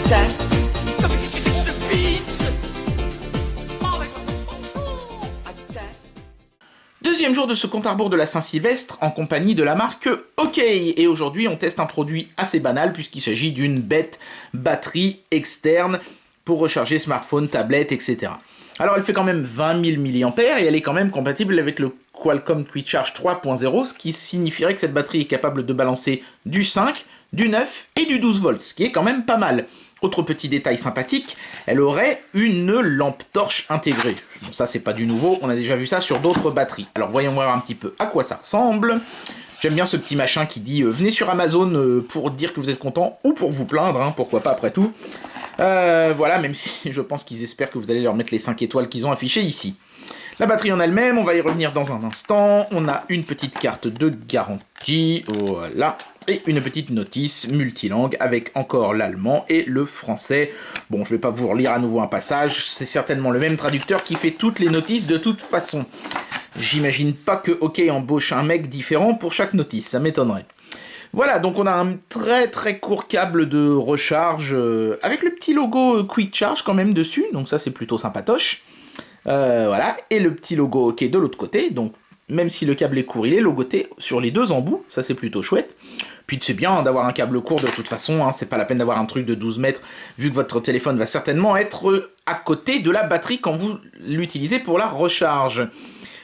Jack. Non mais qu'est-ce que c'est que ce pitch? Oh, mais bonjour. Jack. Deuxième jour de ce compte à rebours de la Saint-Sylvestre en compagnie de la marque OK. Et aujourd'hui, on teste un produit assez banal puisqu'il s'agit d'une bête batterie externe pour recharger smartphone, tablette, etc. Alors, elle fait quand même 20 000 mAh et elle est quand même compatible avec le Qualcomm Quick Charge 3.0, ce qui signifierait que cette batterie est capable de balancer du 5, du 9 et du 12 volts, ce qui est quand même pas mal. Autre petit détail sympathique, elle aurait une lampe torche intégrée. Bon, ça c'est pas du nouveau, on a déjà vu ça sur d'autres batteries. Alors voyons voir un petit peu à quoi ça ressemble. J'aime bien ce petit machin qui dit venez sur Amazon pour dire que vous êtes content ou pour vous plaindre, hein, pourquoi pas après tout. Voilà, même si je pense qu'ils espèrent que vous allez leur mettre les 5 étoiles qu'ils ont affichées ici. La batterie en elle-même, on va y revenir dans un instant. On a une petite carte de garantie, voilà. Et une petite notice multilangue avec encore l'allemand et le français. Bon, je vais pas vous relire à nouveau un passage, c'est certainement le même traducteur qui fait toutes les notices de toute façon. J'imagine pas que OK embauche un mec différent pour chaque notice, ça m'étonnerait. Voilà, donc on a un très très court câble de recharge avec le petit logo Quick Charge quand même dessus, donc ça c'est plutôt sympatoche. Voilà, et le petit logo OK de l'autre côté, donc même si le câble est court, il est logoté sur les deux embouts, ça c'est plutôt chouette. Puis c'est bien d'avoir un câble court de toute façon, hein, c'est pas la peine d'avoir un truc de 12 mètres, vu que votre téléphone va certainement être à côté de la batterie quand vous l'utilisez pour la recharge.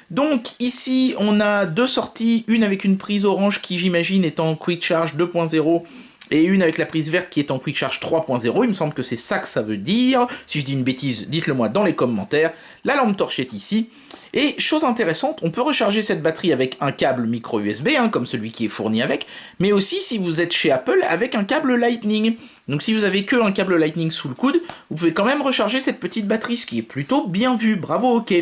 Donc ici, on a deux sorties, une avec une prise orange qui j'imagine est en Quick Charge 2.0 et une avec la prise verte qui est en Quick Charge 3.0, il me semble que c'est ça que ça veut dire. Si je dis une bêtise, dites-le moi dans les commentaires. La lampe torche est ici. Et chose intéressante, on peut recharger cette batterie avec un câble micro USB, hein, comme celui qui est fourni avec, mais aussi si vous êtes chez Apple avec un câble Lightning. Donc si vous avez que un câble Lightning sous le coude, vous pouvez quand même recharger cette petite batterie, ce qui est plutôt bien vu, bravo OK.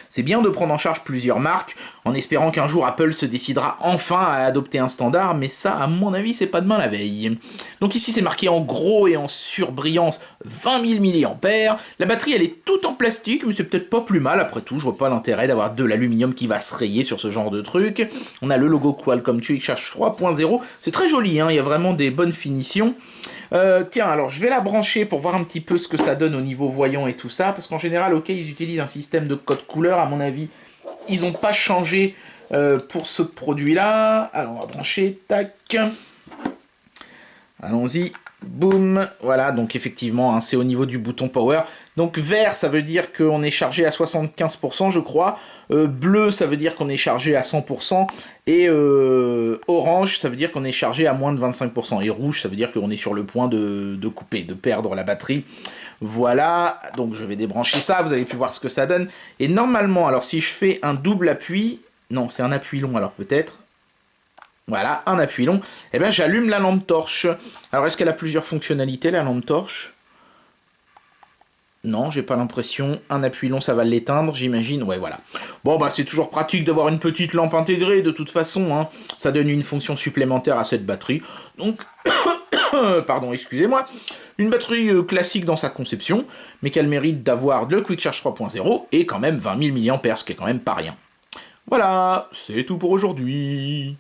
C'est bien de prendre en charge plusieurs marques, en espérant qu'un jour Apple se décidera enfin à adopter un standard, mais ça, à mon avis, c'est pas demain la veille. Donc ici, c'est marqué en gros et en surbrillance 20 000 mAh. La batterie, elle est toute en plastique, mais c'est peut-être pas plus mal, après tout, je vois pas l'intérêt d'avoir de l'aluminium qui va se rayer sur ce genre de truc. On a le logo Qualcomm Quick Charge 3.0, c'est très joli, hein, il y a vraiment des bonnes finitions. Tiens, alors je vais la brancher pour voir un petit peu ce que ça donne au niveau voyant et tout ça, parce qu'en général, OK, ils utilisent un système de code couleur, à mon avis, ils n'ont pas changé pour ce produit-là. Alors, on va brancher, tac, allons-y, boum, voilà, donc effectivement, hein, c'est au niveau du bouton power. Donc vert, ça veut dire qu'on est chargé à 75%, je crois. Bleu, ça veut dire qu'on est chargé à 100%. Et orange, ça veut dire qu'on est chargé à moins de 25%. Et rouge, ça veut dire qu'on est sur le point de couper, de perdre la batterie. Voilà, donc je vais débrancher ça, vous avez pu voir ce que ça donne. Et normalement, alors si je fais un double appui, non, c'est un appui long alors peut-être. Voilà, un appui long, et bien j'allume la lampe torche. Alors est-ce qu'elle a plusieurs fonctionnalités la lampe torche? Non, j'ai pas l'impression. Un appui long, ça va l'éteindre, j'imagine. Ouais, voilà. Bon, bah c'est toujours pratique d'avoir une petite lampe intégrée, de toute façon. Hein. Ça donne une fonction supplémentaire à cette batterie. Donc, pardon, excusez-moi. Une batterie classique dans sa conception, mais qu'elle mérite d'avoir le Quick Charge 3.0 et quand même 20 000 mAh, ce qui est quand même pas rien. Voilà, c'est tout pour aujourd'hui.